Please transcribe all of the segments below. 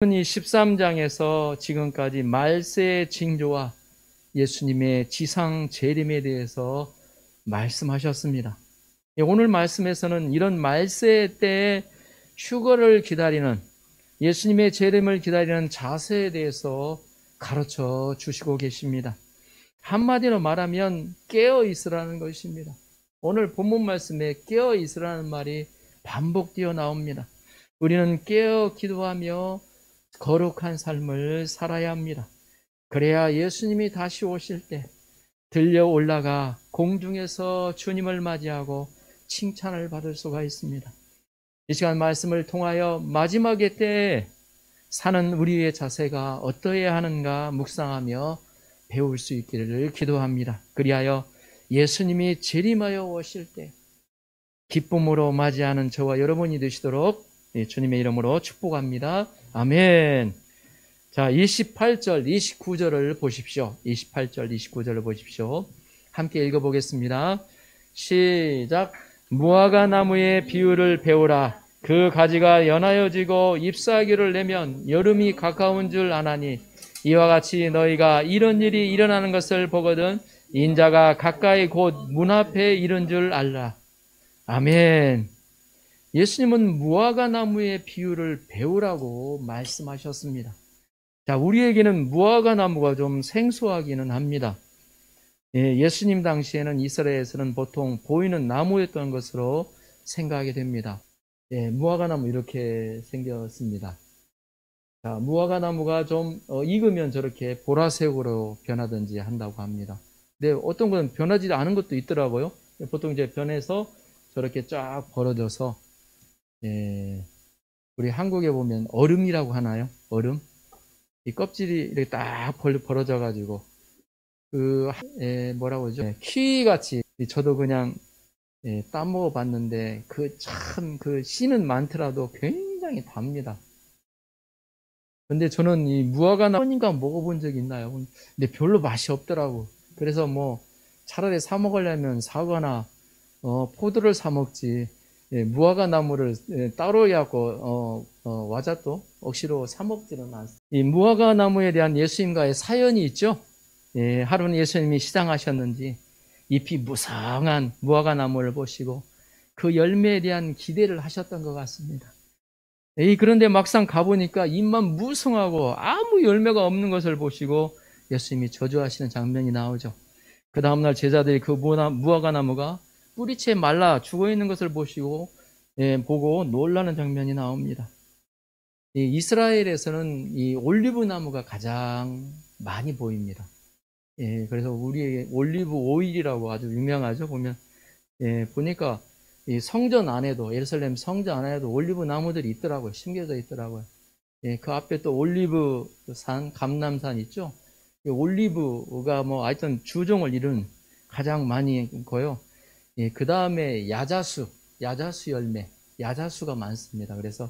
이 13장에서 지금까지 말세의 징조와 예수님의 지상 재림에 대해서 말씀하셨습니다. 오늘 말씀에서는 이런 말세 때에 휴거를 기다리는, 예수님의 재림을 기다리는 자세에 대해서 가르쳐 주시고 계십니다. 한마디로 말하면 깨어 있으라는 것입니다. 오늘 본문 말씀에 깨어 있으라는 말이 반복되어 나옵니다. 우리는 깨어 기도하며 거룩한 삶을 살아야 합니다. 그래야 예수님이 다시 오실 때 들려 올라가 공중에서 주님을 맞이하고 칭찬을 받을 수가 있습니다. 이 시간 말씀을 통하여 마지막의 때에 사는 우리의 자세가 어떠해야 하는가 묵상하며 배울 수 있기를 기도합니다. 그리하여 예수님이 재림하여 오실 때 기쁨으로 맞이하는 저와 여러분이 되시도록 주님의 이름으로 축복합니다. 아멘. 자, 28절, 29절을 보십시오. 28절, 29절을 보십시오. 함께 읽어보겠습니다. 시작. 무화과 나무의 비유를 배우라. 그 가지가 연하여지고 잎사귀를 내면 여름이 가까운 줄 아나니 이와 같이 너희가 이런 일이 일어나는 것을 보거든 인자가 가까이 곧 문 앞에 이른 줄 알라. 아멘. 예수님은 무화과 나무의 비유를 배우라고 말씀하셨습니다. 자, 우리에게는 무화과 나무가 좀 생소하기는 합니다. 예수님 당시에는 이스라엘에서는 보통 보이는 나무였던 것으로 생각이 됩니다. 무화과 나무 이렇게 생겼습니다. 자, 무화과 나무가 좀 익으면 저렇게 보라색으로 변하든지 한다고 합니다. 근데 어떤 것은 변하지 않은 것도 있더라고요. 보통 이제 변해서 저렇게 쫙 벌어져서 우리 한국에 보면 얼음이라고 하나요? 얼음? 이 껍질이 이렇게 딱 벌어져 가지고 뭐라고 그러죠? 키위같이 저도 그냥 따먹어 봤는데 그 씨는 많더라도 굉장히 답니다. 근데 저는 이 무화과 나무인가 먹어본 적이 있나요? 근데 별로 맛이 없더라고. 그래서 뭐 차라리 사 먹으려면 사과나 포도를 사 먹지. 무화과 나무를 따로 해갖고 와자또 억시로 사 먹지는 않습니다. 이 무화과 나무에 대한 예수님과의 사연이 있죠. 하루는 예수님이 시장하셨는지 잎이 무성한 무화과 나무를 보시고 그 열매에 대한 기대를 하셨던 것 같습니다. 그런데 막상 가보니까 잎만 무성하고 아무 열매가 없는 것을 보시고 예수님이 저주하시는 장면이 나오죠. 그 다음날 제자들이 그 무화과 나무가 뿌리채 말라 죽어있는 것을 보고 놀라는 장면이 나옵니다. 이스라엘에서는 이 올리브 나무가 가장 많이 보입니다. 그래서 우리에게 올리브 오일이라고 아주 유명하죠. 보니까 이 성전 안에도, 예루살렘 성전 안에도 올리브 나무들이 있더라고요. 심겨져 있더라고요. 그 앞에 또 올리브 산, 감람산 있죠. 올리브가 하여튼 주종을 이룬 가장 많이 있고요. 그 다음에 야자수 열매, 야자수가 많습니다. 그래서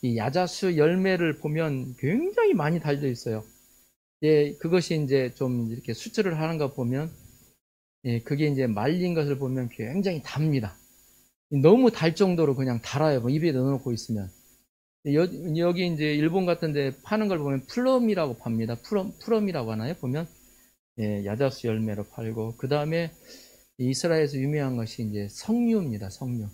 이 야자수 열매를 보면 굉장히 많이 달려 있어요. 그것이 이제 좀 이렇게 수출을 하는가 보면, 그게 이제 말린 것을 보면 굉장히 답니다. 너무 달 정도로 그냥 달아요. 입에 넣어놓고 있으면. 여기 이제 일본 같은 데 파는 걸 보면 플럼이라고 팝니다. 플럼이라고 하나요? 보면, 야자수 열매로 팔고, 그 다음에 이스라엘에서 유명한 것이 이제 석류입니다. 석류.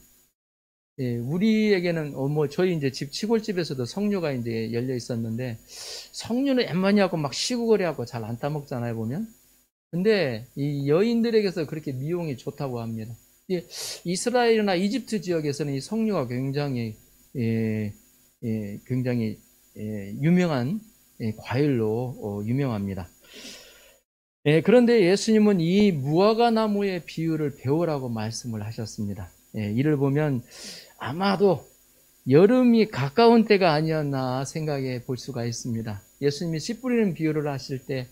우리에게는 저희 이제 시골집에서도 석류가 이제 열려 있었는데 석류는 웬만히하고 막 시구거리하고 잘 안 따먹잖아요, 보면. 근데 이 여인들에게서 그렇게 미용이 좋다고 합니다. 이스라엘이나 이집트 지역에서는 이 석류가 굉장히 유명한 과일로 유명합니다. 그런데 예수님은 이 무화과 나무의 비유를 배우라고 말씀을 하셨습니다. 이를 보면 아마도 여름이 가까운 때가 아니었나 생각해 볼 수가 있습니다. 예수님이 씨 뿌리는 비유를 하실 때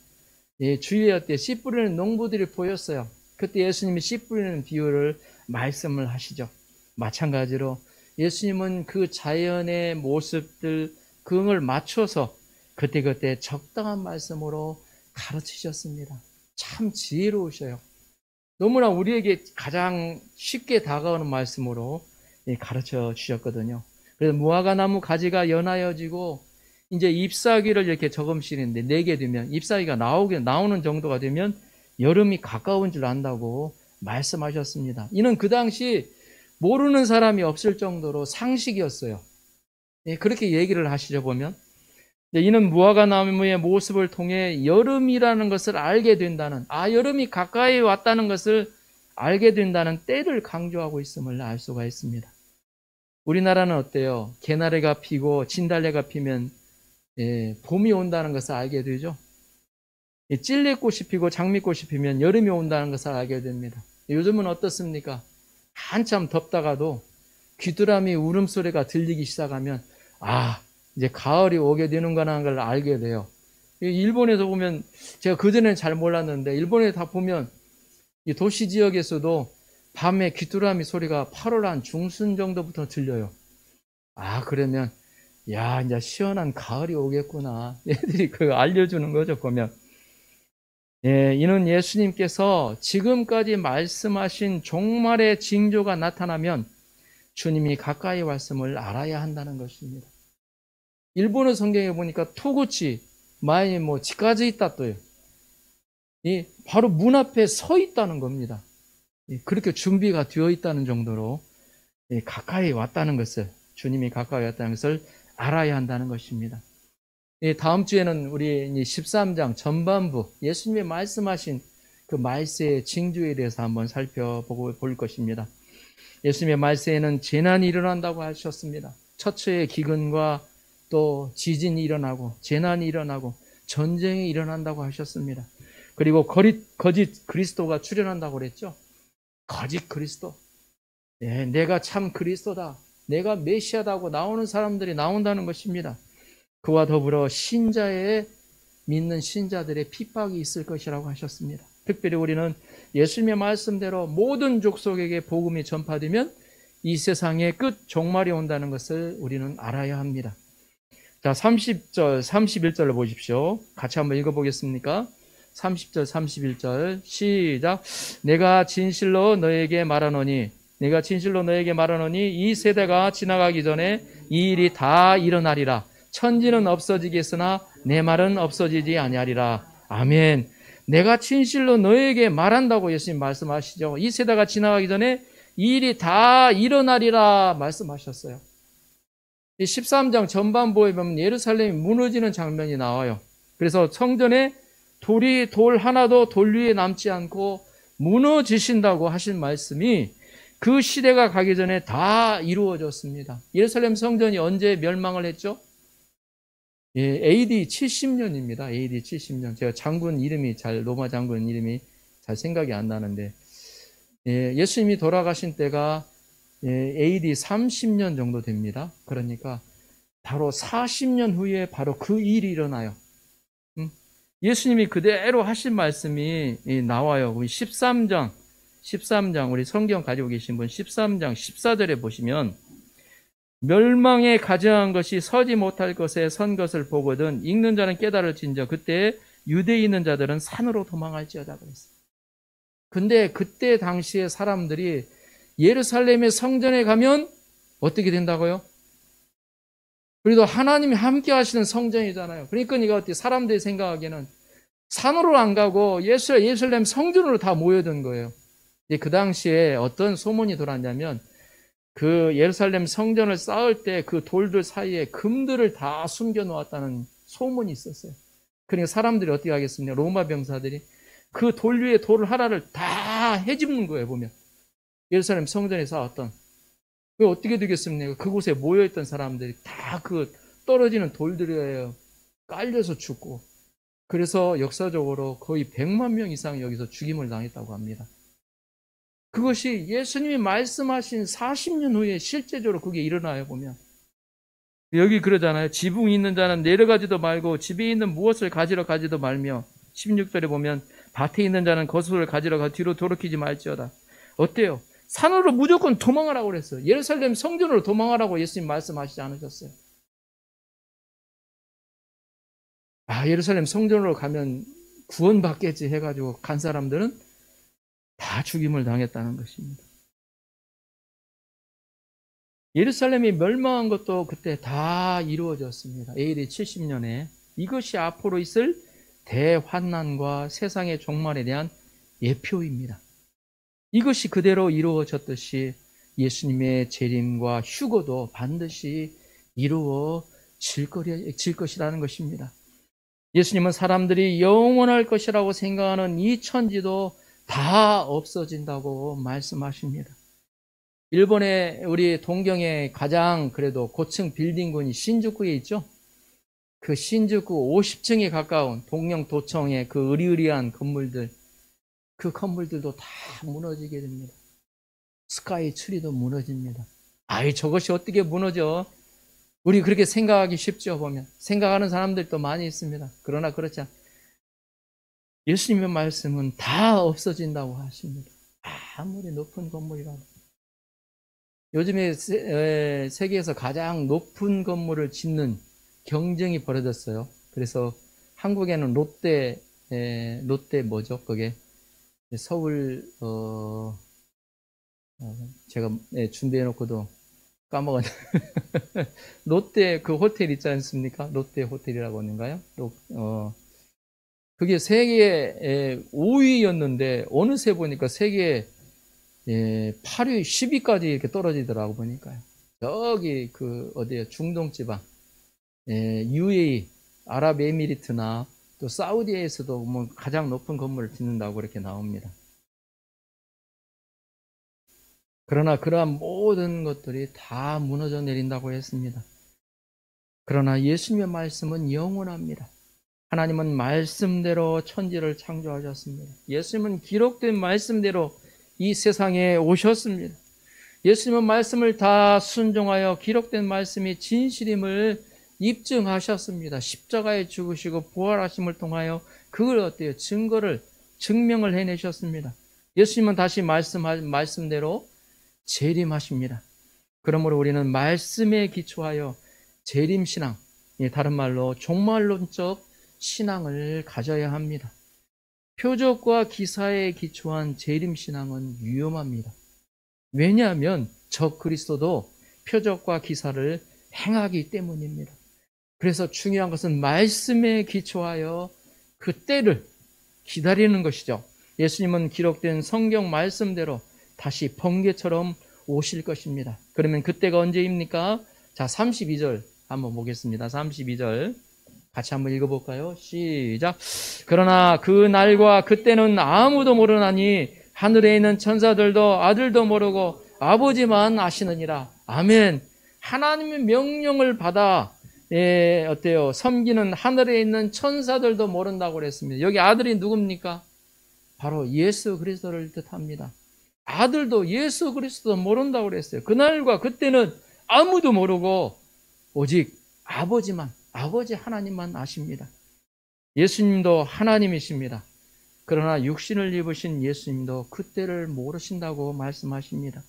주일의 때 씨 뿌리는 농부들이 보였어요. 그때 예수님이 씨 뿌리는 비유를 말씀을 하시죠. 마찬가지로 예수님은 그 자연의 모습들 그걸 맞춰서 그때그때 적당한 말씀으로 가르치셨습니다. 참 지혜로우셔요. 너무나 우리에게 가장 쉽게 다가오는 말씀으로 가르쳐 주셨거든요. 그래서 무화과 나무 가지가 연하여지고 이제 잎사귀를 이렇게 조금씩인데 내게 되면 잎사귀가 나오는 정도가 되면 여름이 가까운 줄 안다고 말씀하셨습니다. 이는 그 당시 모르는 사람이 없을 정도로 상식이었어요. 예, 그렇게 얘기를 하시죠 보면. 이는 무화과 나무의 모습을 통해 여름이라는 것을 알게 된다는, 여름이 가까이 왔다는 것을 알게 된다는 때를 강조하고 있음을 알 수가 있습니다. 우리나라는 어때요? 개나리가 피고 진달래가 피면 봄이 온다는 것을 알게 되죠. 찔레꽃이 피고 장미꽃이 피면 여름이 온다는 것을 알게 됩니다. 요즘은 어떻습니까? 한참 덥다가도 귀뚜라미 울음소리가 들리기 시작하면 이제 가을이 오게 되는구나 하는 걸 알게 돼요. 일본에서 보면 제가 그전에는 잘 몰랐는데 일본에 다 보면 이 도시 지역에서도 밤에 귀뚜라미 소리가 8월 한 중순 정도부터 들려요. 그러면 이제 시원한 가을이 오겠구나. 애들이 그거 알려주는 거죠, 보면. 이는 예수님께서 지금까지 말씀하신 종말의 징조가 나타나면 주님이 가까이 왔음을 알아야 한다는 것입니다. 일본어 성경에 보니까 토구치, 마이 지까지 있다 또요. 바로 문 앞에 서 있다는 겁니다. 그렇게 준비가 되어 있다는 정도로 가까이 왔다는 것을, 주님이 가까이 왔다는 것을 알아야 한다는 것입니다. 다음 주에는 우리 13장 전반부 예수님이 말씀하신 그 말세의 징조에 대해서 한번 살펴보고 볼 것입니다. 예수님의 말세에는 재난이 일어난다고 하셨습니다. 처처의 기근과 또 지진이 일어나고 재난이 일어나고 전쟁이 일어난다고 하셨습니다. 그리고 거짓 그리스도가 출현한다고 그랬죠. 거짓 그리스도. 내가 참 그리스도다. 내가 메시아다고 나오는 사람들이 나온다는 것입니다. 그와 더불어 믿는 신자들의 핍박이 있을 것이라고 하셨습니다. 특별히 우리는 예수님의 말씀대로 모든 족속에게 복음이 전파되면 이 세상의 끝 종말이 온다는 것을 우리는 알아야 합니다. 자, 30절, 31절을 보십시오. 같이 한번 읽어보겠습니까? 30절, 31절 시작. 내가 진실로 너에게 말하노니 이 세대가 지나가기 전에 이 일이 다 일어나리라. 천지는 없어지겠으나 내 말은 없어지지 아니하리라. 아멘. 내가 진실로 너에게 말한다고 예수님 말씀하시죠. 이 세대가 지나가기 전에 이 일이 다 일어나리라 말씀하셨어요. 이 13장 전반부에 보면 예루살렘이 무너지는 장면이 나와요. 그래서 성전에 돌 하나도 돌 위에 남지 않고 무너지신다고 하신 말씀이 그 시대가 가기 전에 다 이루어졌습니다. 예루살렘 성전이 언제 멸망을 했죠? AD 70년입니다. AD 70년. 제가 로마 장군 이름이 잘 생각이 안 나는데, 예수님이 돌아가신 때가 AD 30년 정도 됩니다. 그러니까 바로 40년 후에 바로 그 일이 일어나요. 예수님이 그대로 하신 말씀이 나와요. 우리 13장 우리 성경 가지고 계신 분 13장 14절에 보시면 멸망에 가증한 것이 서지 못할 것에 선 것을 보거든 읽는 자는 깨달을진저 그때 유대에 있는 자들은 산으로 도망할지어다 그랬어요. 근데 그때 당시에 사람들이 예루살렘의 성전에 가면 어떻게 된다고요? 그래도 하나님이 함께 하시는 성전이잖아요. 그러니까 이거 어떻게 사람들이 생각하기에는 산으로 안 가고 예루살렘 성전으로 다 모여든 거예요. 그 당시에 어떤 소문이 돌았냐면 그 예루살렘 성전을 쌓을 때 그 돌들 사이에 금들을 다 숨겨 놓았다는 소문이 있었어요. 그러니까 사람들이 어떻게 하겠습니까? 로마 병사들이 그 돌 위에 돌 하나를 다 헤집는 거예요, 보면. 예루살렘 성전에 쌓았던. 왜 어떻게 되겠습니까? 그곳에 모여있던 사람들이 다 그 떨어지는 돌들에 깔려서 죽고, 그래서 역사적으로 거의 100만 명 이상 여기서 죽임을 당했다고 합니다. 그것이 예수님이 말씀하신 40년 후에 실제적으로 그게 일어나요, 보면. 여기 그러잖아요. 지붕이 있는 자는 내려가지도 말고 집에 있는 무엇을 가지러 가지도 말며 16절에 보면 밭에 있는 자는 거수를 가지러 가 뒤로 돌이키지 말지어다. 어때요? 산으로 무조건 도망하라고 그랬어요. 예루살렘 성전으로 도망하라고 예수님 말씀하시지 않으셨어요. 예루살렘 성전으로 가면 구원받겠지 해가지고 간 사람들은 다 죽임을 당했다는 것입니다. 예루살렘이 멸망한 것도 그때 다 이루어졌습니다. AD 70년에. 이것이 앞으로 있을 대환난과 세상의 종말에 대한 예표입니다. 이것이 그대로 이루어졌듯이 예수님의 재림과 휴거도 반드시 이루어질 것이라는 것입니다. 예수님은 사람들이 영원할 것이라고 생각하는 이 천지도 다 없어진다고 말씀하십니다. 일본의 우리 동경의 가장 그래도 고층 빌딩군이 신주쿠에 있죠. 그 신주쿠 50층에 가까운 동경도청의 그 으리으리한 건물들, 그 건물들도 다 무너지게 됩니다. 스카이 트리도 무너집니다. 아이, 저것이 어떻게 무너져? 우리 그렇게 생각하기 쉽죠, 보면. 생각하는 사람들도 많이 있습니다. 그러나 그렇지 않아요. 예수님의 말씀은 다 없어진다고 하십니다. 아무리 높은 건물이라도. 요즘에 세계에서 가장 높은 건물을 짓는 경쟁이 벌어졌어요. 그래서 한국에는 롯데 뭐죠? 그게 서울 제가 준비해 놓고도 까먹었네. 롯데 그 호텔 있지 않습니까? 롯데 호텔이라고 하는가요? 그게 세계 5위였는데 어느새 보니까 세계 8위, 10위까지 이렇게 떨어지더라고 보니까요. 여기 그 어디요? 중동 지방, UAE, 아랍에미리트나 또 사우디에서도 뭐 가장 높은 건물을 짓는다고 그렇게 나옵니다. 그러나 그러한 모든 것들이 다 무너져 내린다고 했습니다. 그러나 예수님의 말씀은 영원합니다. 하나님은 말씀대로 천지를 창조하셨습니다. 예수님은 기록된 말씀대로 이 세상에 오셨습니다. 예수님은 말씀을 다 순종하여 기록된 말씀이 진실임을 입증하셨습니다. 십자가에 죽으시고 부활하심을 통하여 그걸 어때요? 증명을 해내셨습니다. 예수님은 다시 말씀대로 재림하십니다. 그러므로 우리는 말씀에 기초하여 재림신앙, 다른 말로 종말론적 신앙을 가져야 합니다. 표적과 기사에 기초한 재림신앙은 위험합니다. 왜냐하면 적 그리스도도 표적과 기사를 행하기 때문입니다. 그래서 중요한 것은 말씀에 기초하여 그 때를 기다리는 것이죠. 예수님은 기록된 성경 말씀대로 다시 번개처럼 오실 것입니다. 그러면 그때가 언제입니까? 자, 32절 한번 보겠습니다. 32절 같이 한번 읽어볼까요? 시작. 그러나 그 날과 그때는 아무도 모르나니 하늘에 있는 천사들도 아들도 모르고 아버지만 아시느니라. 아멘. 하나님의 명령을 받아 어때요? 섬기는 하늘에 있는 천사들도 모른다고 그랬습니다. 여기 아들이 누굽니까? 바로 예수 그리스도를 뜻합니다. 아들도 예수 그리스도도 모른다고 그랬어요. 그날과 그때는 아무도 모르고 오직 아버지 하나님만 아십니다. 예수님도 하나님이십니다. 그러나 육신을 입으신 예수님도 그때를 모르신다고 말씀하십니다.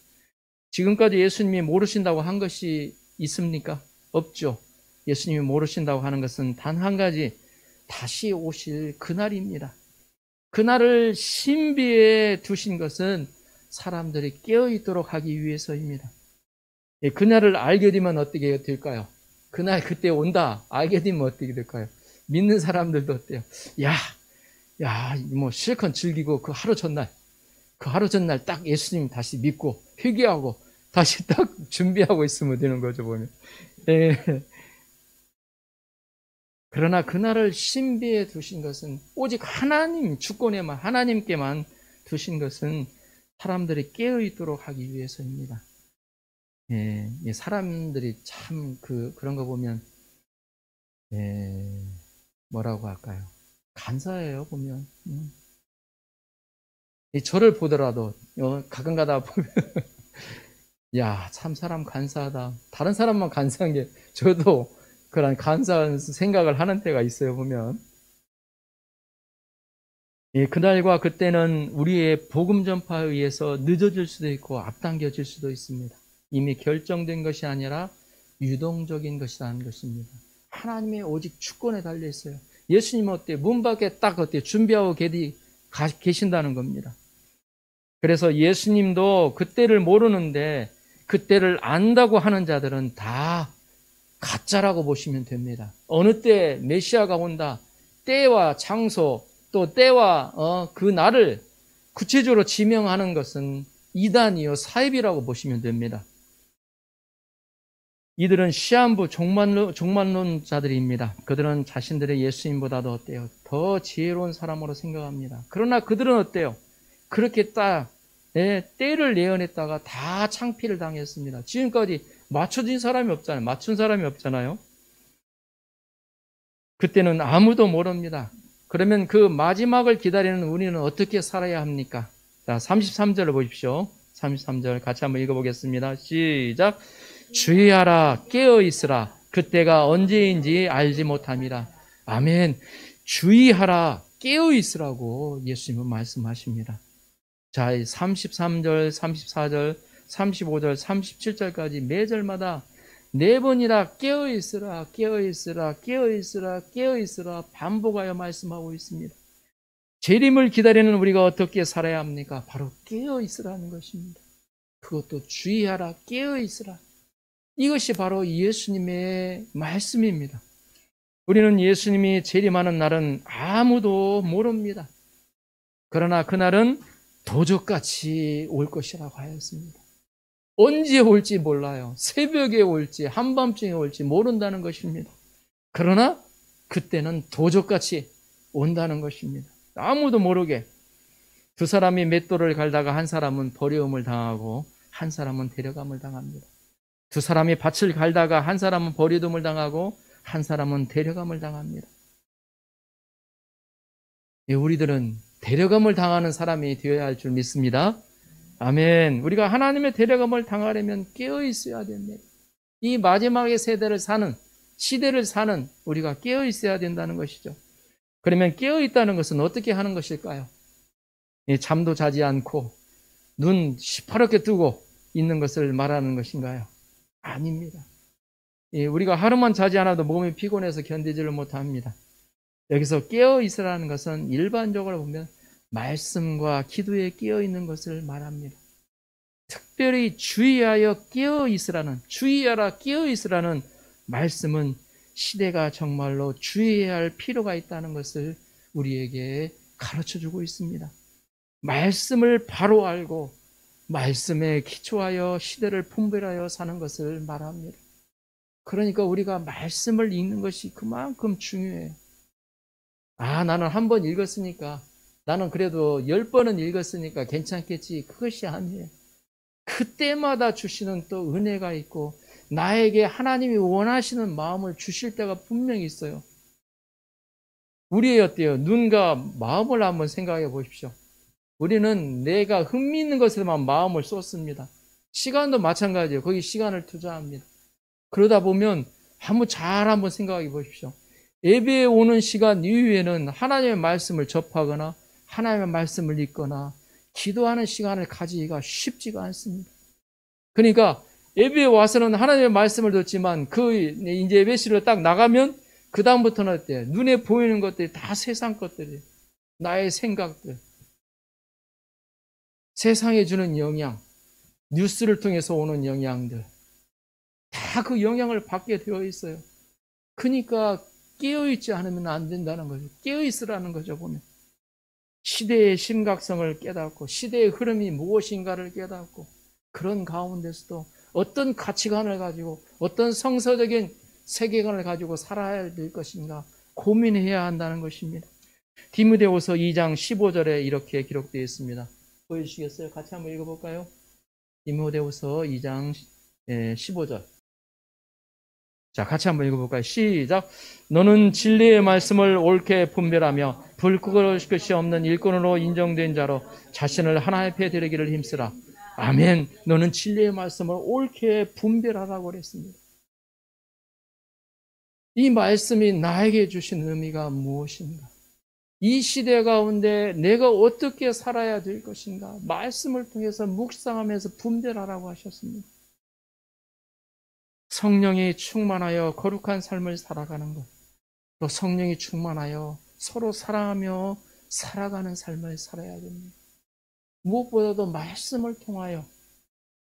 지금까지 예수님이 모르신다고 한 것이 있습니까? 없죠. 예수님이 모르신다고 하는 것은 단 한 가지, 다시 오실 그날입니다. 그날을 신비에 두신 것은 사람들이 깨어있도록 하기 위해서입니다. 그날을 알게 되면 어떻게 될까요? 그날 그때 온다 알게 되면 어떻게 될까요? 믿는 사람들도 어때요? 뭐 실컷 즐기고 그 하루 전날 딱 예수님 다시 믿고 회개하고 다시 딱 준비하고 있으면 되는 거죠, 보면. 그러나 그날을 신비에 두신 것은 오직 하나님 주권에만, 하나님께만 두신 것은 사람들이 깨어있도록 하기 위해서입니다. 사람들이 참 그런 거 보면 뭐라고 할까요? 간사해요, 보면. 저를 보더라도 가끔 가다 보면 참 사람 간사하다. 다른 사람만 간사한 게 저도 그런 간사한 생각을 하는 때가 있어요, 보면. 그날과 그때는 우리의 복음 전파에 의해서 늦어질 수도 있고 앞당겨질 수도 있습니다. 이미 결정된 것이 아니라 유동적인 것이라는 것입니다. 하나님의 오직 주권에 달려 있어요. 예수님은 어때요? 문 밖에 딱 어때요? 준비하고 계신다는 겁니다. 그래서 예수님도 그때를 모르는데 그때를 안다고 하는 자들은 다 가짜라고 보시면 됩니다. 어느 때 메시아가 온다, 때와 장소, 또 때와 그 날을 구체적으로 지명하는 것은 이단이요 사입이라고 보시면 됩니다. 이들은 시한부 종말론자들입니다. 그들은 자신들의 예수님보다도 어때요? 더 지혜로운 사람으로 생각합니다. 그러나 그들은 어때요? 그렇게 때를 예언했다가 다 창피를 당했습니다. 지금까지 맞춰진 사람이 없잖아요. 맞춘 사람이 없잖아요. 그때는 아무도 모릅니다. 그러면 그 마지막을 기다리는 우리는 어떻게 살아야 합니까? 자, 33절을 보십시오. 33절 같이 한번 읽어보겠습니다. 시작. 주의하라, 깨어있으라. 그때가 언제인지 알지 못함이라. 아멘. 주의하라, 깨어있으라고 예수님은 말씀하십니다. 자, 33절, 34절, 35절, 37절까지 매 절마다 네 번이나 깨어있으라, 깨어있으라, 깨어있으라, 깨어있으라 반복하여 말씀하고 있습니다. 재림을 기다리는 우리가 어떻게 살아야 합니까? 바로 깨어있으라는 것입니다. 그것도 주의하라, 깨어있으라. 이것이 바로 예수님의 말씀입니다. 우리는 예수님이 재림하는 날은 아무도 모릅니다. 그러나 그날은 도적같이 올 것이라고 하였습니다. 언제 올지 몰라요. 새벽에 올지 한밤중에 올지 모른다는 것입니다. 그러나 그때는 도적같이 온다는 것입니다. 아무도 모르게 두 사람이 맷돌을 갈다가 한 사람은 버려움을 당하고 한 사람은 데려감을 당합니다. 두 사람이 밭을 갈다가 한 사람은 버려둠을 당하고 한 사람은 데려감을 당합니다. 우리들은 데려감을 당하는 사람이 되어야 할 줄 믿습니다. 아멘. 우리가 하나님의 데려감을 당하려면 깨어 있어야 됩니다. 이 마지막의 세대를 사는, 시대를 사는 우리가 깨어 있어야 된다는 것이죠. 그러면 깨어 있다는 것은 어떻게 하는 것일까요? 잠도 자지 않고 눈 시퍼렇게 뜨고 있는 것을 말하는 것인가요? 아닙니다. 우리가 하루만 자지 않아도 몸이 피곤해서 견디지를 못합니다. 여기서 깨어 있으라는 것은 일반적으로 보면 말씀과 기도에 깨어 있는 것을 말합니다. 특별히 주의하여 깨어 있으라는, 주의하라 깨어 있으라는 말씀은 시대가 정말로 주의해야 할 필요가 있다는 것을 우리에게 가르쳐 주고 있습니다. 말씀을 바로 알고 말씀에 기초하여 시대를 분별하여 사는 것을 말합니다. 그러니까 우리가 말씀을 읽는 것이 그만큼 중요해요. 나는 한 번 읽었으니까, 나는 그래도 10번은 읽었으니까 괜찮겠지. 그것이 아니에요. 그때마다 주시는 또 은혜가 있고 나에게 하나님이 원하시는 마음을 주실 때가 분명히 있어요. 우리의 어때요? 눈과 마음을 한번 생각해 보십시오. 우리는 내가 흥미있는 것에만 마음을 쏟습니다. 시간도 마찬가지예요. 거기 시간을 투자합니다. 그러다 보면 한번 생각해 보십시오. 예배에 오는 시간 이후에는 하나님의 말씀을 접하거나 하나님의 말씀을 읽거나 기도하는 시간을 가지기가 쉽지가 않습니다. 그러니까 예배에 와서는 하나님의 말씀을 듣지만 이제 예배실을 딱 나가면 그 다음부터는 어때요? 눈에 보이는 것들이 다 세상 것들이에요. 나의 생각들, 세상에 주는 영향, 뉴스를 통해서 오는 영향들, 다 그 영향을 받게 되어 있어요. 그러니까 깨어있지 않으면 안 된다는 거죠. 깨어있으라는 거죠, 보면. 시대의 심각성을 깨닫고 시대의 흐름이 무엇인가를 깨닫고 그런 가운데서도 어떤 가치관을 가지고 어떤 성서적인 세계관을 가지고 살아야 될 것인가 고민해야 한다는 것입니다. 디모데후서 2장 15절에 이렇게 기록되어 있습니다. 보여주시겠어요? 같이 한번 읽어볼까요? 디모데후서 2장 15절. 자, 같이 한번 읽어볼까요? 시작. 너는 진리의 말씀을 옳게 분별하며 불그럴 것이 없는 일꾼으로 인정된 자로 자신을 하나님 앞에 드리기를 힘쓰라. 아멘. 너는 진리의 말씀을 옳게 분별하라고 그랬습니다. 이 말씀이 나에게 주신 의미가 무엇인가? 이 시대 가운데 내가 어떻게 살아야 될 것인가? 말씀을 통해서 묵상하면서 분별하라고 하셨습니다. 성령이 충만하여 거룩한 삶을 살아가는 것, 또 성령이 충만하여 서로 사랑하며 살아가는 삶을 살아야 됩니다. 무엇보다도 말씀을 통하여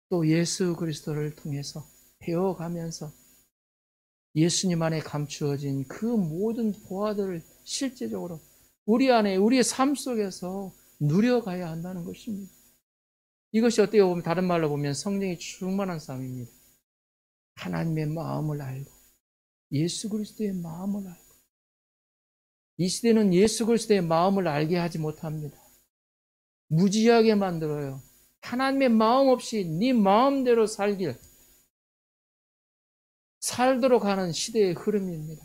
또 예수 그리스도를 통해서 배워가면서 예수님 안에 감추어진 그 모든 보화들을 실제적으로 우리 안에, 우리의 삶 속에서 누려가야 한다는 것입니다. 이것이 어떻게 보면, 다른 말로 보면 성령이 충만한 삶입니다. 하나님의 마음을 알고, 예수 그리스도의 마음을 알고. 이 시대는 예수 그리스도의 마음을 알게 하지 못합니다. 무지하게 만들어요. 하나님의 마음 없이 네 마음대로 살도록 하는 시대의 흐름입니다.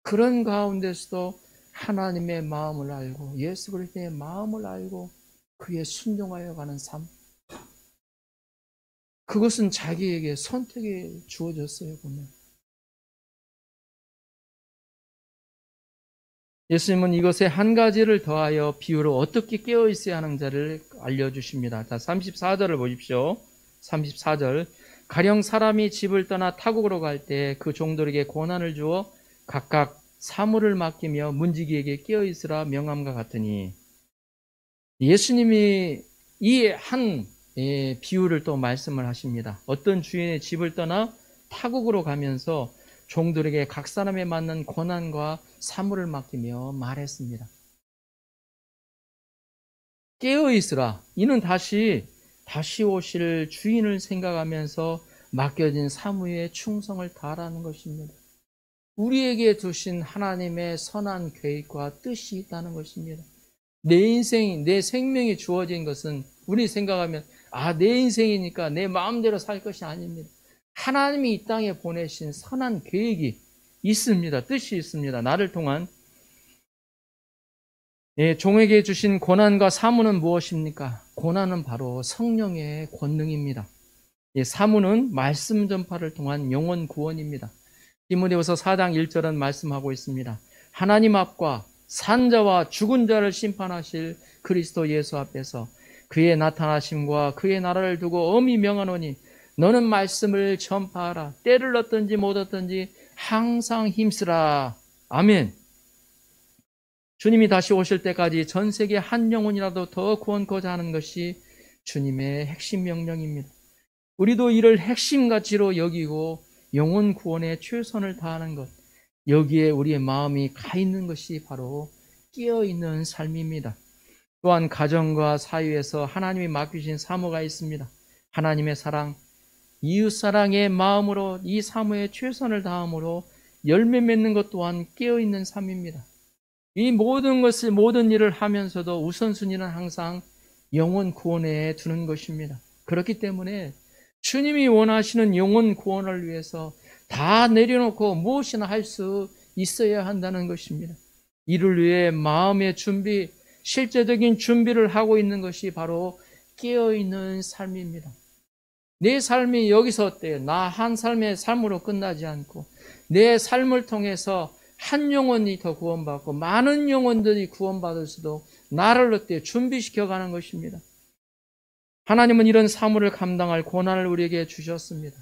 그런 가운데서도 하나님의 마음을 알고 예수 그리스도의 마음을 알고 그에 순종하여 가는 삶, 그것은 자기에게 선택이 주어졌어요. 보면 예수님은 이것에 한 가지를 더하여 비유로 어떻게 깨어 있어야 하는 자를 알려주십니다. 자, 34절을 보십시오. 34절. 가령 사람이 집을 떠나 타국으로 갈 때 그 종들에게 권한을 주어 각각 사물을 맡기며 문지기에게 깨어 있으라 명함과 같으니, 예수님이 이 한 비유를 또 말씀을 하십니다. 어떤 주인의 집을 떠나 타국으로 가면서 종들에게 각 사람에 맞는 권한과 사물을 맡기며 말했습니다. 깨어 있으라. 이는 다시 오실 주인을 생각하면서 맡겨진 사무에 충성을 다하라는 것입니다. 우리에게 두신 하나님의 선한 계획과 뜻이 있다는 것입니다. 내 인생이, 내 생명이 주어진 것은 우리 생각하면 내 인생이니까 내 마음대로 살 것이 아닙니다. 하나님이 이 땅에 보내신 선한 계획이 있습니다. 뜻이 있습니다. 나를 통한. 종에게 주신 고난과 사무는 무엇입니까? 고난은 바로 성령의 권능입니다. 사무는 말씀 전파를 통한 영혼 구원입니다. 디모데후서 4장 1절은 말씀하고 있습니다. 하나님 앞과 산자와 죽은 자를 심판하실 그리스도 예수 앞에서 그의 나타나심과 그의 나라를 두고 엄히 명하노니 너는 말씀을 전파하라. 때를 얻든지 못 얻든지 항상 힘쓰라. 아멘. 주님이 다시 오실 때까지 전 세계 한 영혼이라도 더 구원코자 하는 것이 주님의 핵심 명령입니다. 우리도 이를 핵심 가치로 여기고 영혼 구원에 최선을 다하는 것, 여기에 우리의 마음이 가 있는 것이 바로 끼어있는 삶입니다. 또한 가정과 사회에서 하나님이 맡기신 사무가 있습니다. 하나님의 사랑, 이웃사랑의 마음으로 이 사무에 최선을 다함으로 열매 맺는 것 또한 깨어있는 삶입니다. 이 모든 일을 하면서도 우선순위는 항상 영혼 구원에 두는 것입니다. 그렇기 때문에 주님이 원하시는 영혼 구원을 위해서 다 내려놓고 무엇이나 할 수 있어야 한다는 것입니다. 이를 위해 마음의 준비, 실제적인 준비를 하고 있는 것이 바로 깨어있는 삶입니다. 내 삶이 여기서 어때요? 나 한 삶의 삶으로 끝나지 않고 내 삶을 통해서 한 영혼이 더 구원받고 많은 영혼들이 구원받을 수도 나를 어때요? 준비시켜가는 것입니다. 하나님은 이런 사물을 감당할 고난을 우리에게 주셨습니다.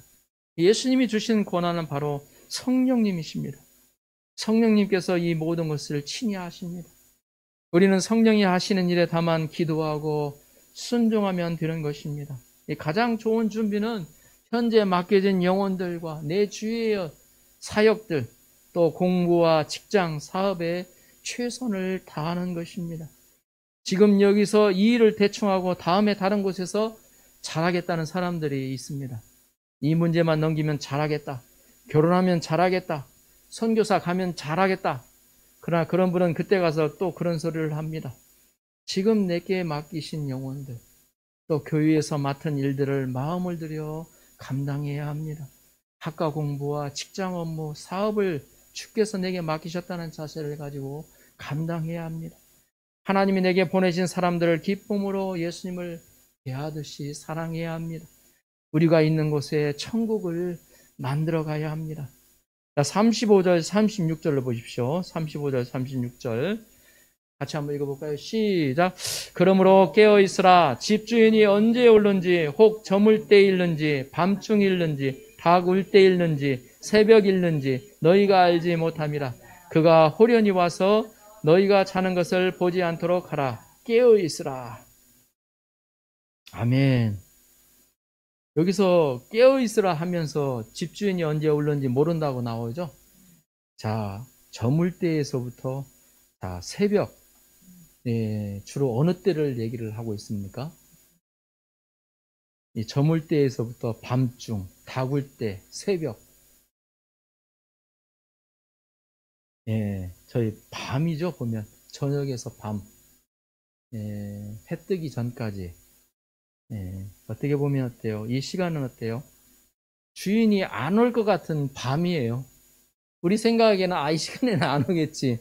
예수님이 주신 고난은 바로 성령님이십니다. 성령님께서 이 모든 것을 친히 하십니다. 우리는 성령이 하시는 일에 다만 기도하고 순종하면 되는 것입니다. 가장 좋은 준비는 현재 맡겨진 영혼들과 내 주위의 사역들, 또 공부와 직장, 사업에 최선을 다하는 것입니다. 지금 여기서 이 일을 대충 하고 다음에 다른 곳에서 잘하겠다는 사람들이 있습니다. 이 문제만 넘기면 잘하겠다. 결혼하면 잘하겠다. 선교사 가면 잘하겠다. 그러나 그런 분은 그때 가서 또 그런 소리를 합니다. 지금 내게 맡기신 영혼들, 또 교회에서 맡은 일들을 마음을 들여 감당해야 합니다. 학과 공부와 직장 업무, 사업을 주께서 내게 맡기셨다는 자세를 가지고 감당해야 합니다. 하나님이 내게 보내신 사람들을 기쁨으로 예수님을 대하듯이 사랑해야 합니다. 우리가 있는 곳에 천국을 만들어 가야 합니다. 35절, 36절을 보십시오. 35절, 36절. 같이 한번 읽어볼까요? 시작. 그러므로 깨어있으라. 집주인이 언제 올는지, 혹 저물 때 일는지, 밤중 일는지, 닭 울 때 일는지, 새벽 일는지 너희가 알지 못함이라. 그가 호련히 와서 너희가 자는 것을 보지 않도록 하라. 깨어있으라. 아멘. 여기서 깨어있으라 하면서 집주인이 언제 올는지 모른다고 나오죠. 자, 저물 때에서부터 자, 새벽, 주로 어느 때를 얘기를 하고 있습니까? 이 저물 때에서부터 밤중, 다굴 때, 새벽. 저희 밤이죠, 보면. 저녁에서 밤. 해 뜨기 전까지. 어떻게 보면 어때요? 이 시간은 어때요? 주인이 안 올 것 같은 밤이에요. 우리 생각에는 이 시간에는 안 오겠지.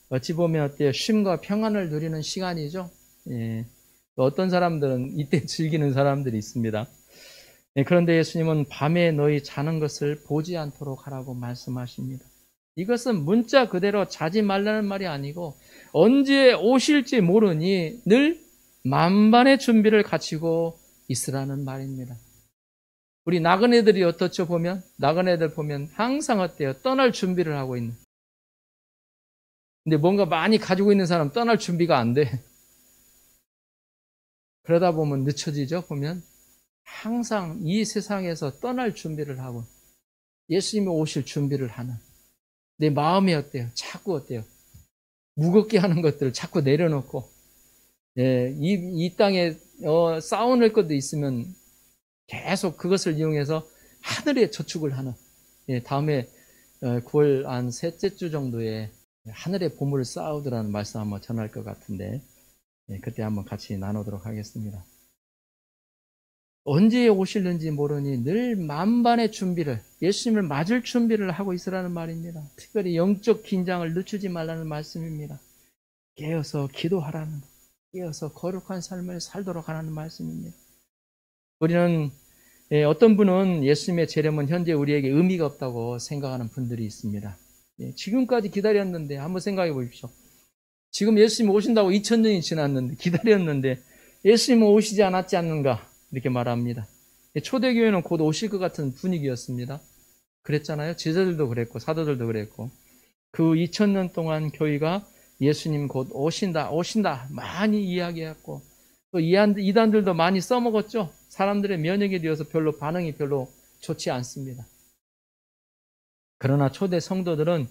어찌 보면 어때요? 쉼과 평안을 누리는 시간이죠. 어떤 사람들은 이때 즐기는 사람들이 있습니다. 그런데 예수님은 밤에 너희 자는 것을 보지 않도록 하라고 말씀하십니다. 이것은 문자 그대로 자지 말라는 말이 아니고 언제 오실지 모르니 늘 만반의 준비를 갖추고 있으라는 말입니다. 우리 나그네들이 어떻죠? 보면 나그네들 보면 항상 어때요? 떠날 준비를 하고 있는. 근데 뭔가 많이 가지고 있는 사람 떠날 준비가 안 돼. 그러다 보면 늦춰지죠. 보면 항상 이 세상에서 떠날 준비를 하고 예수님이 오실 준비를 하는 내 마음이 어때요? 자꾸 어때요? 무겁게 하는 것들을 자꾸 내려놓고 이 땅에 쌓아놓을 것도 있으면 계속 그것을 이용해서 하늘에 저축을 하는 다음에 9월 한 셋째 주 정도에 하늘의 보물을 쌓으더라는 말씀 한번 전할 것 같은데 그때 한번 같이 나누도록 하겠습니다. 언제 오실는지 모르니 늘 만반의 준비를 예수님을 맞을 준비를 하고 있으라는 말입니다. 특별히 영적 긴장을 늦추지 말라는 말씀입니다. 깨어서 기도하라는 것, 깨어서 거룩한 삶을 살도록 하라는 말씀입니다. 우리는 어떤 분은 예수님의 재림은 현재 우리에게 의미가 없다고 생각하는 분들이 있습니다. 지금까지 기다렸는데 한번 생각해 보십시오. 지금 예수님 오신다고 2000년이 지났는데 기다렸는데 예수님은 오시지 않았지 않는가 이렇게 말합니다. 초대교회는 곧 오실 것 같은 분위기였습니다. 그랬잖아요. 제자들도 그랬고 사도들도 그랬고 그 2000년 동안 교회가 예수님 곧 오신다 많이 이야기했고 또 이단들도 많이 써먹었죠. 사람들의 면역이 되어서 별로 반응이 별로 좋지 않습니다. 그러나 초대 성도들은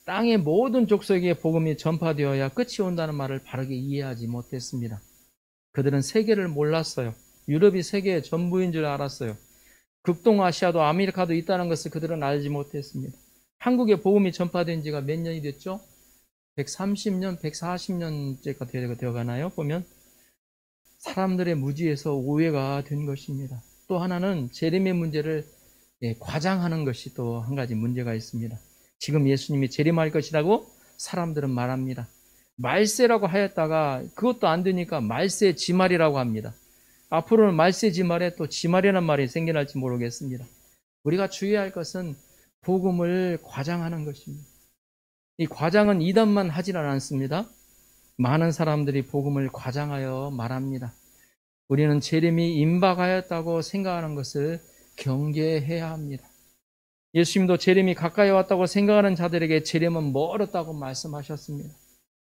땅의 모든 족속에 복음이 전파되어야 끝이 온다는 말을 바르게 이해하지 못했습니다. 그들은 세계를 몰랐어요. 유럽이 세계의 전부인 줄 알았어요. 극동아시아도 아메리카도 있다는 것을 그들은 알지 못했습니다. 한국에 복음이 전파된 지가 몇 년이 됐죠? 130년, 140년째가 되어가나요? 보면 사람들의 무지에서 오해가 된 것입니다. 또 하나는 재림의 문제를 과장하는 것이 또 한 가지 문제가 있습니다. 지금 예수님이 재림할 것이라고 사람들은 말합니다. 말세라고 하였다가 그것도 안 되니까 말세 지말이라고 합니다. 앞으로는 말세 지말에 또 지말이라는 말이 생겨날지 모르겠습니다. 우리가 주의할 것은 복음을 과장하는 것입니다. 이 과장은 이단만 하질 않습니다. 많은 사람들이 복음을 과장하여 말합니다. 우리는 재림이 임박하였다고 생각하는 것을 경계해야 합니다. 예수님도 재림이 가까이 왔다고 생각하는 자들에게 재림은 멀었다고 말씀하셨습니다.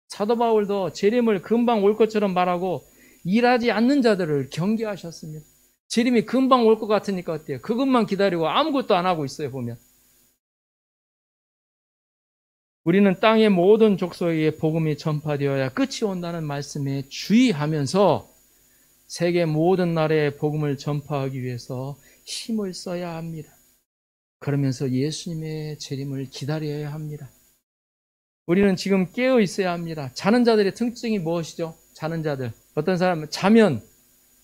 사도 바울도 재림을 금방 올 것처럼 말하고 일하지 않는 자들을 경계하셨습니다. 재림이 금방 올 것 같으니까 어때요? 그것만 기다리고 아무것도 안 하고 있어요, 보면. 우리는 땅의 모든 족속에게 복음이 전파되어야 끝이 온다는 말씀에 주의하면서 세계 모든 나라에 복음을 전파하기 위해서 힘을 써야 합니다. 그러면서 예수님의 재림을 기다려야 합니다. 우리는 지금 깨어 있어야 합니다. 자는 자들의 특징이 무엇이죠? 자는 자들. 어떤 사람은 자면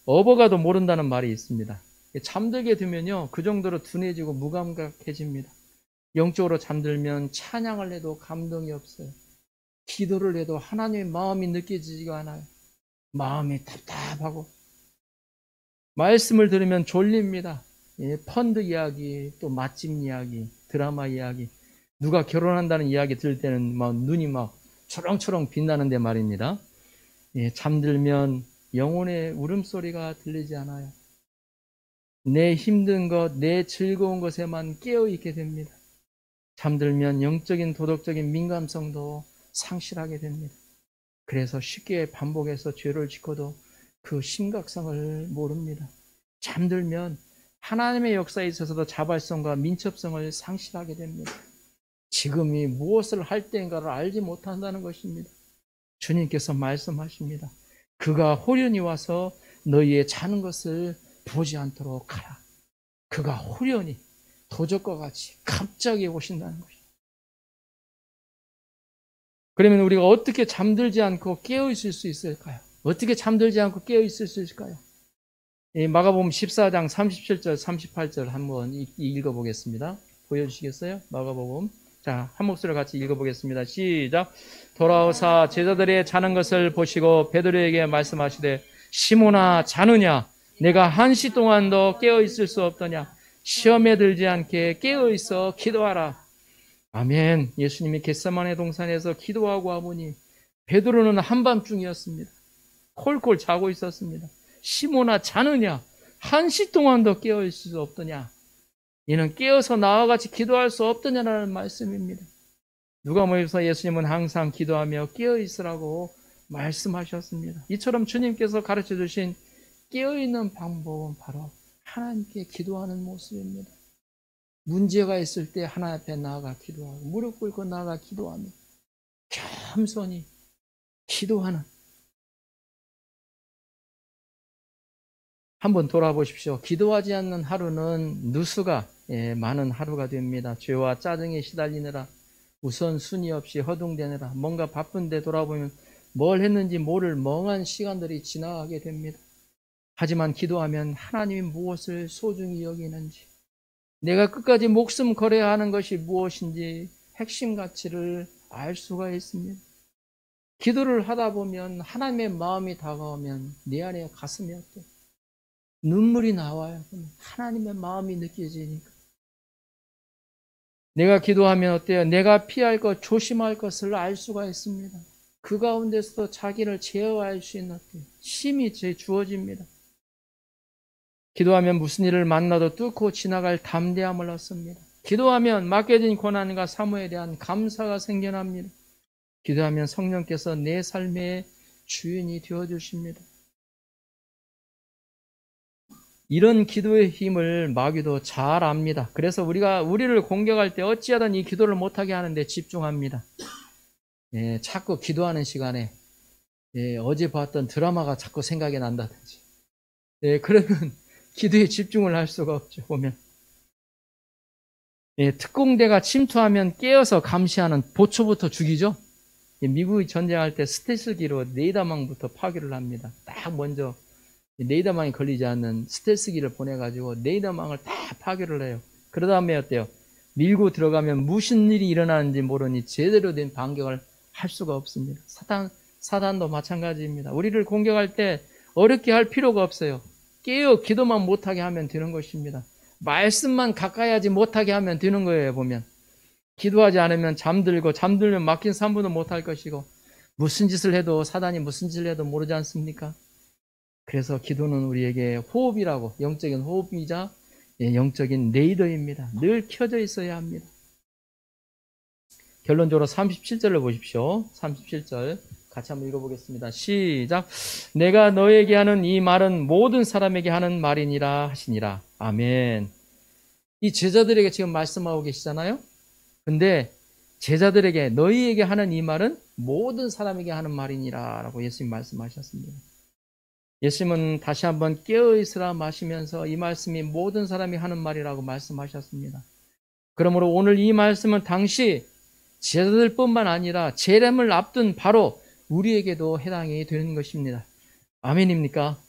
업어가도 모른다는 말이 있습니다. 잠들게 되면요, 그 정도로 둔해지고 무감각해집니다. 영적으로 잠들면 찬양을 해도 감동이 없어요. 기도를 해도 하나님의 마음이 느껴지지가 않아요. 마음이 답답하고 말씀을 들으면 졸립니다. 펀드 이야기, 또 맛집 이야기, 드라마 이야기, 누가 결혼한다는 이야기 들을 때는 막 눈이 막 초롱초롱 빛나는데 말입니다. 잠들면 영혼의 울음소리가 들리지 않아요. 내 힘든 것, 내 즐거운 것에만 깨어있게 됩니다. 잠들면 영적인 도덕적인 민감성도 상실하게 됩니다. 그래서 쉽게 반복해서 죄를 짓고도 그 심각성을 모릅니다. 잠들면 하나님의 역사에 있어서도 자발성과 민첩성을 상실하게 됩니다. 지금이 무엇을 할 때인가를 알지 못한다는 것입니다. 주님께서 말씀하십니다. 그가 호련히 와서 너희의 자는 것을 보지 않도록 하라. 그가 호련히 도적과 같이 갑자기 오신다는 것입니다. 그러면 우리가 어떻게 잠들지 않고 깨어 있을 수 있을까요? 어떻게 잠들지 않고 깨어 있을 수 있을까요? 마가복음 14장 37절 38절 한번 읽어보겠습니다. 보여주시겠어요? 마가복음. 자, 한 목소리로 같이 읽어보겠습니다. 시작. 돌아오사 제자들의 자는 것을 보시고 베드로에게 말씀하시되 시몬아 자느냐? 내가 한시 동안도 깨어 있을 수 없더냐? 시험에 들지 않게 깨어 있어 기도하라. 아멘. 예수님이 겟세마네 동산에서 기도하고 하보니 베드로는 한밤중이었습니다. 콜콜 자고 있었습니다. 시몬아 자느냐? 한시 동안도 깨어 있을 수 없더냐? 이는 깨어서 나와 같이 기도할 수 없더냐라는 말씀입니다. 누가복음에서 예수님은 항상 기도하며 깨어 있으라고 말씀하셨습니다. 이처럼 주님께서 가르쳐 주신 깨어 있는 방법은 바로 하나님께 기도하는 모습입니다. 문제가 있을 때 하나님 앞에 나아가 기도하고 무릎 꿇고 나아가 기도하며 겸손히 기도하는, 한번 돌아보십시오. 기도하지 않는 하루는 누수가 많은 하루가 됩니다. 죄와 짜증에 시달리느라 우선순위 없이 허둥대느라 뭔가 바쁜데 돌아보면 뭘 했는지 모를 멍한 시간들이 지나가게 됩니다. 하지만 기도하면 하나님이 무엇을 소중히 여기는지, 내가 끝까지 목숨 걸어야 하는 것이 무엇인지 핵심 가치를 알 수가 있습니다. 기도를 하다 보면 하나님의 마음이 다가오면 내 안에 가슴이 어때요? 눈물이 나와요. 하나님의 마음이 느껴지니까. 내가 기도하면 어때요? 내가 피할 것, 조심할 것을 알 수가 있습니다. 그 가운데서도 자기를 제어할 수 있는 힘이 주어집니다. 기도하면 무슨 일을 만나도 뚫고 지나갈 담대함을 얻습니다. 기도하면 맡겨진 고난과 사모에 대한 감사가 생겨납니다. 기도하면 성령께서 내 삶의 주인이 되어주십니다. 이런 기도의 힘을 마귀도 잘 압니다. 그래서 우리를 공격할 때 어찌하든 이 기도를 못하게 하는데 집중합니다. 자꾸 기도하는 시간에 어제 봤던 드라마가 자꾸 생각이 난다든지, 그러면 기도에 집중을 할 수가 없죠. 보면 특공대가 침투하면 깨어서 감시하는 보초부터 죽이죠. 미국이 전쟁할 때 스텔스기로 레이더망부터 파괴를 합니다. 딱 먼저 레이더망이 걸리지 않는 스텔스기를 보내가지고 레이더망을 다 파괴를 해요. 그러 다음에 어때요? 밀고 들어가면 무슨 일이 일어나는지 모르니 제대로 된 반격을 할 수가 없습니다. 사단도 마찬가지입니다. 우리를 공격할 때 어렵게 할 필요가 없어요. 깨어 기도만 못하게 하면 되는 것입니다. 말씀만 가까이 하지 못하게 하면 되는 거예요. 보면 기도하지 않으면 잠들면 막힌 산부도 못할 것이고, 무슨 짓을 해도 사단이 무슨 짓을 해도 모르지 않습니까? 그래서 기도는 우리에게 호흡이라고, 영적인 호흡이자 영적인 레이더입니다. 늘 켜져 있어야 합니다. 결론적으로 37절을 보십시오. 37절 같이 한번 읽어보겠습니다. 시작. 내가 너에게 하는 이 말은 모든 사람에게 하는 말이니라 하시니라. 아멘. 이 제자들에게 지금 말씀하고 계시잖아요. 근데 제자들에게 너희에게 하는 이 말은 모든 사람에게 하는 말이니라 라고 예수님 말씀하셨습니다. 예수님은 다시 한번 깨어있으라 마시면서 이 말씀이 모든 사람이 하는 말이라고 말씀하셨습니다. 그러므로 오늘 이 말씀은 당시 제자들뿐만 아니라 재림을 앞둔 바로 우리에게도 해당이 되는 것입니다. 아멘입니까?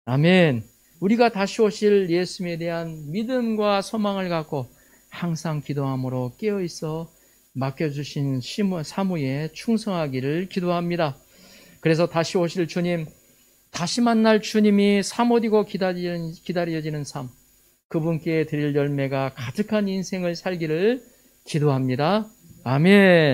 아멘. 우리가 다시 오실 예수님에 대한 믿음과 소망을 갖고 항상 기도함으로 깨어있어 맡겨주신 사무에 충성하기를 기도합니다. 그래서 다시 오실 주님, 다시 만날 주님이 사모디고 기다려지는 삶, 그분께 드릴 열매가 가득한 인생을 살기를 기도합니다. 아멘.